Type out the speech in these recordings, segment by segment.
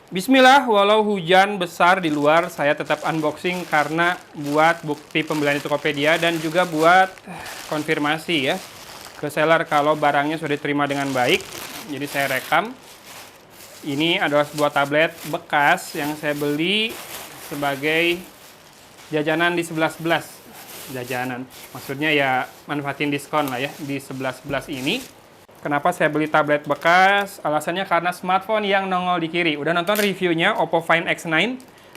Bismillah, walau hujan besar di luar, saya tetap unboxing karena buat bukti pembelian di Tokopedia dan juga buat konfirmasi ya ke seller kalau barangnya sudah diterima dengan baik. Jadi saya rekam. Ini adalah sebuah tablet bekas yang saya beli sebagai jajanan di 11.11. Jajanan, maksudnya ya manfaatin diskon lah ya di 11.11 ini. Kenapa saya beli tablet bekas? Alasannya karena smartphone yang nongol di kiri. Udah nonton reviewnya Oppo Find X9?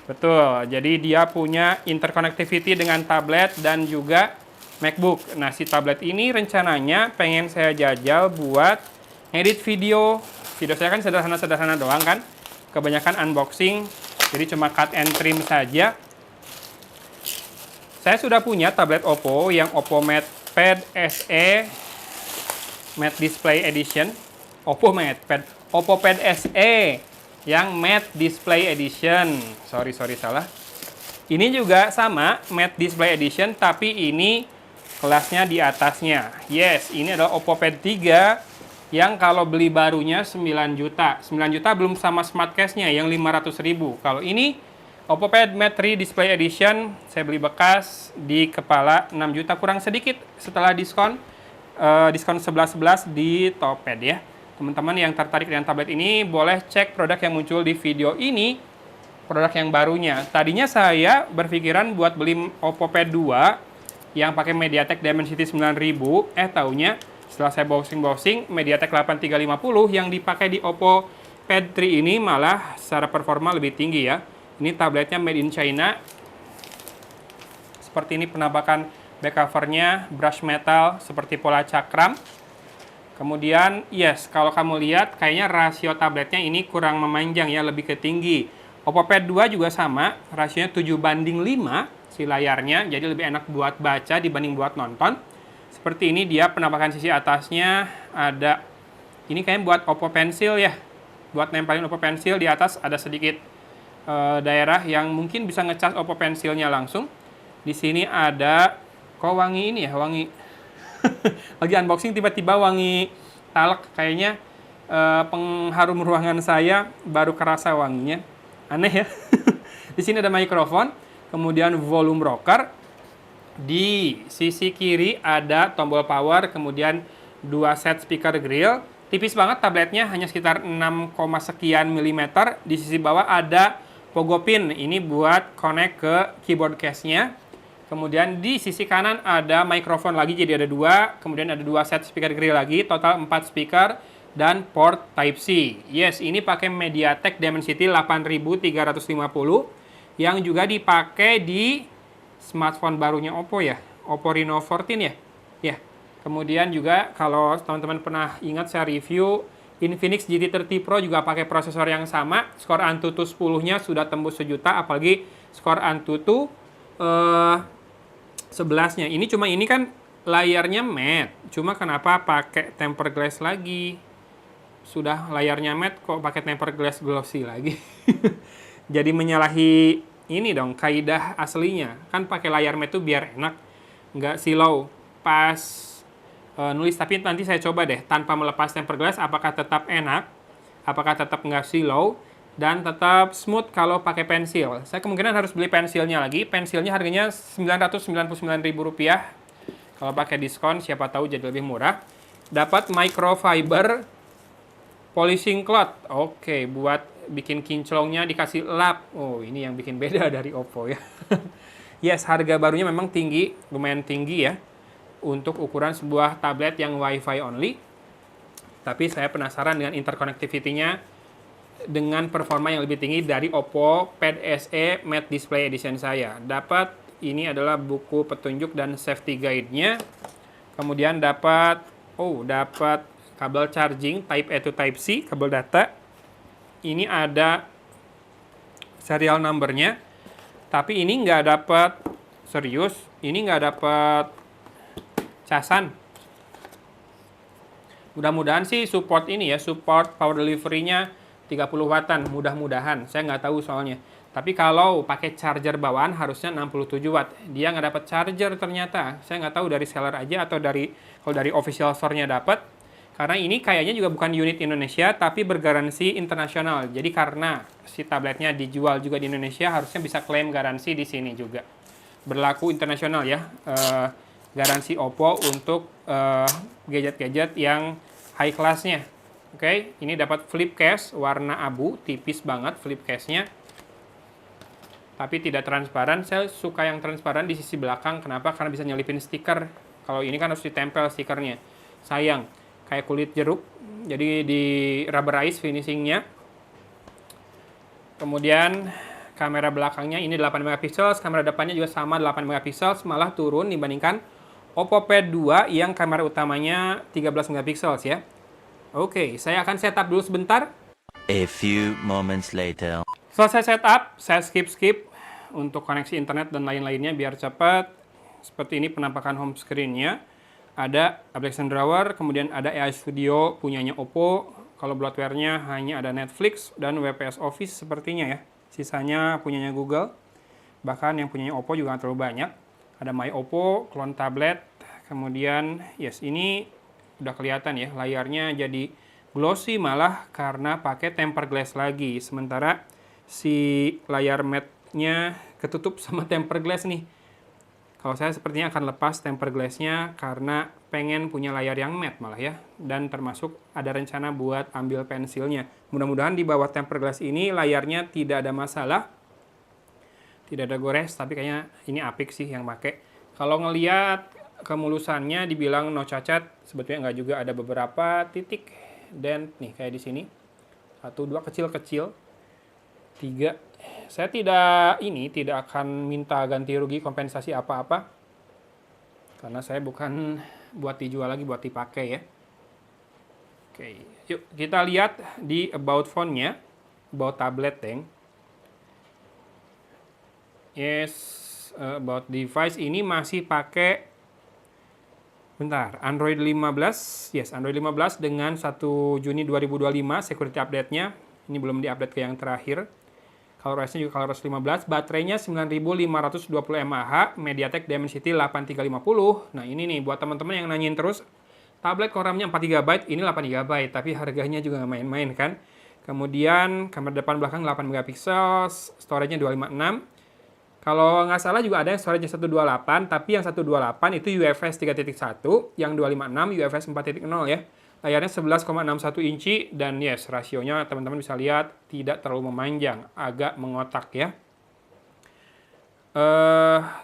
Betul, jadi dia punya interconnectivity dengan tablet dan juga MacBook. Nah, si tablet ini rencananya pengen saya jajal buat edit video. Video saya kan sederhana-sederhana doang kan. Kebanyakan unboxing, jadi cuma cut and trim saja. Saya sudah punya tablet Oppo yang Oppo MatePad SE Matte Display Edition, Oppo Pad SE yang Matte Display Edition. Sorry salah. Ini juga sama Matte Display Edition, tapi ini kelasnya di atasnya. Yes, ini adalah Oppo Pad 3 yang kalau beli barunya 9 juta. 9 juta belum sama smart case-nya yang 500.000. Kalau ini Oppo Pad Matte Display Edition saya beli bekas di kepala 6 juta kurang sedikit setelah diskon. Diskon 11.11 di Toped ya. Teman-teman yang tertarik dengan tablet ini boleh cek produk yang muncul di video ini, produk yang barunya. Tadinya saya berpikiran buat beli Oppo Pad 2 yang pakai MediaTek Dimensity 9000, taunya setelah saya browsing MediaTek 8350 yang dipakai di Oppo Pad 3 ini malah secara performa lebih tinggi ya. Ini tabletnya made in China. Seperti ini penampakan back covernya, brush metal seperti pola cakram. Kemudian, yes, kalau kamu lihat kayaknya rasio tabletnya ini kurang memanjang ya, lebih ke tinggi. Oppo Pad 2 juga sama, rasionya 7:5 si layarnya, jadi lebih enak buat baca dibanding buat nonton. Seperti ini dia penampakan sisi atasnya, ada, ini kayaknya buat Oppo Pencil ya, buat nempelin Oppo Pencil di atas ada sedikit daerah yang mungkin bisa ngecas Oppo Pencilnya langsung. Di sini ada, kok wangi ini ya, wangi lagi unboxing tiba-tiba wangi talak, kayaknya pengharum ruangan saya baru kerasa wanginya, aneh ya. Di sini ada mikrofon, kemudian volume rocker. Di sisi kiri ada tombol power, kemudian 2 set speaker grill. Tipis banget tabletnya, hanya sekitar 6, sekian milimeter. Di sisi bawah ada pogo pin, ini buat connect ke keyboard case-nya. Kemudian di sisi kanan ada mikrofon lagi, jadi ada 2. Kemudian ada 2 set speaker grill lagi, total 4 speaker dan port Type-C. Yes, ini pakai MediaTek Dimensity 8350 yang juga dipakai di smartphone barunya Oppo ya, Oppo Reno 14 ya. Ya. Kemudian juga kalau teman-teman pernah ingat saya review Infinix GT30 Pro juga pakai prosesor yang sama. Skor Antutu 10-nya sudah tembus 1 juta, apalagi skor Antutu 11-nya. Ini kan layarnya matte. Cuma kenapa pakai tempered glass lagi? Sudah layarnya matte kok pakai tempered glass glossy lagi. Jadi menyalahi ini dong kaidah aslinya. Kan pakai layar matte tuh biar enak, nggak silau pas nulis. Tapi nanti saya coba deh tanpa melepas tempered glass apakah tetap enak, apakah tetap nggak silau dan tetap smooth kalau pakai pensil. Saya kemungkinan harus beli pensilnya lagi. Pensilnya harganya Rp999.000. Kalau pakai diskon, siapa tahu jadi lebih murah. Dapat microfiber polishing cloth. Oke, buat bikin kinclongnya dikasih lap. Oh, ini yang bikin beda dari Oppo ya. Yes, harga barunya memang tinggi, lumayan tinggi ya. Untuk ukuran sebuah tablet yang Wi-Fi only. Tapi saya penasaran dengan interconnectivity-nya dengan performa yang lebih tinggi dari Oppo Pad SE Matte Display Edition saya. Dapat, ini adalah buku petunjuk dan safety guide-nya. Kemudian dapat kabel charging Type A to Type C, kabel data. Ini ada serial number-nya. Tapi ini nggak dapat, serius, ini nggak dapat casan. Mudah-mudahan sih support ini ya, support power delivery-nya 30 wattan, mudah-mudahan. Saya nggak tahu soalnya. Tapi kalau pakai charger bawaan harusnya 67 watt. Dia nggak dapat charger ternyata. Saya nggak tahu dari seller aja atau kalau dari official store-nya dapat. Karena ini kayaknya juga bukan unit Indonesia, tapi bergaransi internasional. Jadi karena si tabletnya dijual juga di Indonesia, harusnya bisa klaim garansi di sini juga. Berlaku internasional ya, garansi Oppo untuk gadget-gadget yang high class-nya. Oke, ini dapat flip case warna abu, tipis banget flip case-nya. Tapi tidak transparan. Saya suka yang transparan di sisi belakang. Kenapa? Karena bisa nyelipin stiker. Kalau ini kan harus ditempel stikernya. Sayang, kayak kulit jeruk. Jadi di rubberize finishingnya. Kemudian kamera belakangnya ini 8 megapiksel, kamera depannya juga sama 8 megapiksel, malah turun dibandingkan Oppo Pad 2 yang kamera utamanya 13 megapiksel ya. Oke, saya akan setup dulu sebentar. A few moments later. Selesai setup, saya skip untuk koneksi internet dan lain-lainnya biar cepat. Seperti ini penampakan home screen-nya. Ada application drawer, kemudian ada AI Studio punyanya Oppo. Kalau bloatware-nya hanya ada Netflix dan WPS Office sepertinya ya. Sisanya punyanya Google. Bahkan yang punyanya Oppo juga nggak terlalu banyak. Ada My Oppo, clone tablet. Kemudian, yes, ini udah kelihatan ya, layarnya jadi glossy malah karena pakai tempered glass lagi. Sementara si layar matte-nya ketutup sama tempered glass nih. Kalau saya sepertinya akan lepas tempered glass-nya karena pengen punya layar yang matte malah ya. Dan termasuk ada rencana buat ambil pensilnya. Mudah-mudahan di bawah tempered glass ini layarnya tidak ada masalah. Tidak ada gores, tapi kayaknya ini apik sih yang pakai. Kalau ngelihat kemulusannya dibilang no cacat, sebetulnya nggak juga, ada beberapa titik dent nih kayak di sini. 1, 2 kecil-kecil. 3. Saya tidak akan minta ganti rugi kompensasi apa-apa. Karena saya bukan buat dijual lagi, buat dipakai ya. Oke, yuk kita lihat di about phone-nya, about tablet deng. Yes, about device ini masih pakai Android 15. Yes, Android 15 dengan 1 Juni 2025 security update-nya. Ini belum di-update ke yang terakhir. ColorOS-nya juga ColorOS 15. Baterainya 9520 mAh, MediaTek Dimensity 8350. Nah, ini nih buat teman-teman yang nanyain terus, tablet Core RAM-nya 4 GB, ini 8 GB, tapi harganya juga nggak main-main kan. Kemudian kamera depan belakang 8 megapiksel, storage-nya 256. Kalau nggak salah juga ada yang storage 128, tapi yang 128 itu UFS 3.1, yang 256 UFS 4.0 ya. Layarnya 11,61 inci dan yes, rasionya teman-teman bisa lihat tidak terlalu memanjang, agak mengotak ya.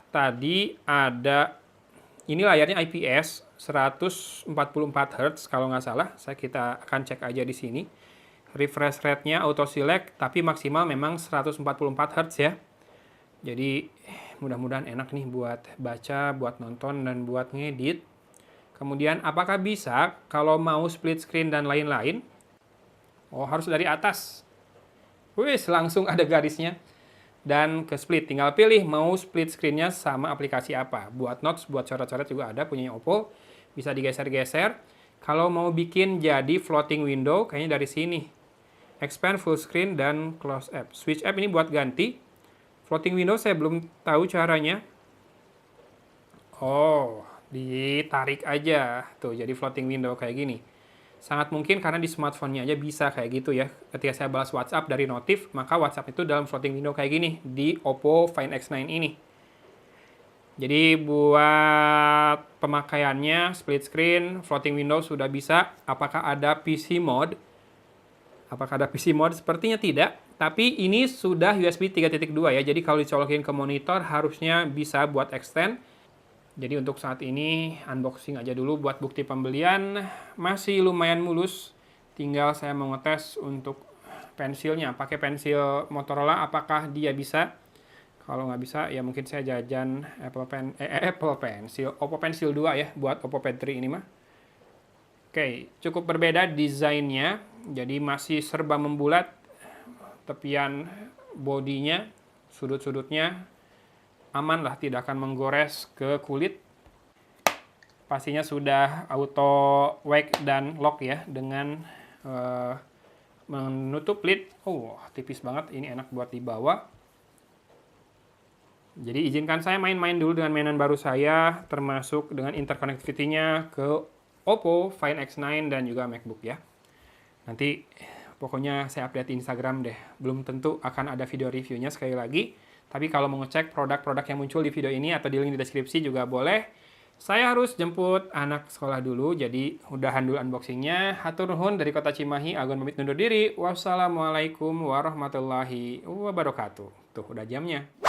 Tadi ada, ini layarnya IPS 144 Hz kalau nggak salah, kita akan cek aja di sini. Refresh rate-nya auto select, tapi maksimal memang 144 Hz ya. Jadi mudah-mudahan enak nih buat baca, buat nonton, dan buat ngedit. Kemudian apakah bisa kalau mau split screen dan lain-lain? Oh, harus dari atas. Wih, langsung ada garisnya. Dan ke split, tinggal pilih mau split screen-nya sama aplikasi apa. Buat notes, buat coret-coret juga ada punyanya Oppo. Bisa digeser-geser. Kalau mau bikin jadi floating window, kayaknya dari sini. Expand full screen dan close app. Switch app ini buat ganti. Floating window saya belum tahu caranya. Oh, ditarik aja. Tuh, jadi floating window kayak gini. Sangat mungkin karena di smartphone-nya aja bisa kayak gitu ya. Ketika saya balas WhatsApp dari notif, maka WhatsApp itu dalam floating window kayak gini di Oppo Find X9 ini. Jadi buat pemakaiannya split screen, floating window sudah bisa. Apakah ada PC mode? Sepertinya tidak. Tapi ini sudah USB 3.2 ya. Jadi kalau dicolokin ke monitor harusnya bisa buat extend. Jadi untuk saat ini unboxing aja dulu buat bukti pembelian. Masih lumayan mulus. Tinggal saya mau ngetes untuk pensilnya. Pakai pensil Motorola apakah dia bisa. Kalau nggak bisa ya mungkin saya jajan Oppo Pencil 2 ya buat Oppo Pad 3 ini mah. Oke, cukup berbeda desainnya. Jadi masih serba membulat. Tepian bodinya, sudut-sudutnya aman lah, tidak akan menggores ke kulit. Pastinya sudah auto wake dan lock ya dengan menutup lid. Oh, tipis banget, ini enak buat dibawa. Jadi izinkan saya main-main dulu dengan mainan baru saya, termasuk dengan interconnectivity-nya ke Oppo Find X9 dan juga MacBook ya. Nanti pokoknya saya update di Instagram deh. Belum tentu akan ada video reviewnya sekali lagi. Tapi kalau mau ngecek produk-produk yang muncul di video ini atau di link di deskripsi juga boleh. Saya harus jemput anak sekolah dulu, jadi udahan dulu unboxingnya. Hatur nuhun dari Kota Cimahi, Agun pamit undur diri. Wassalamualaikum warahmatullahi wabarakatuh. Tuh, udah jamnya.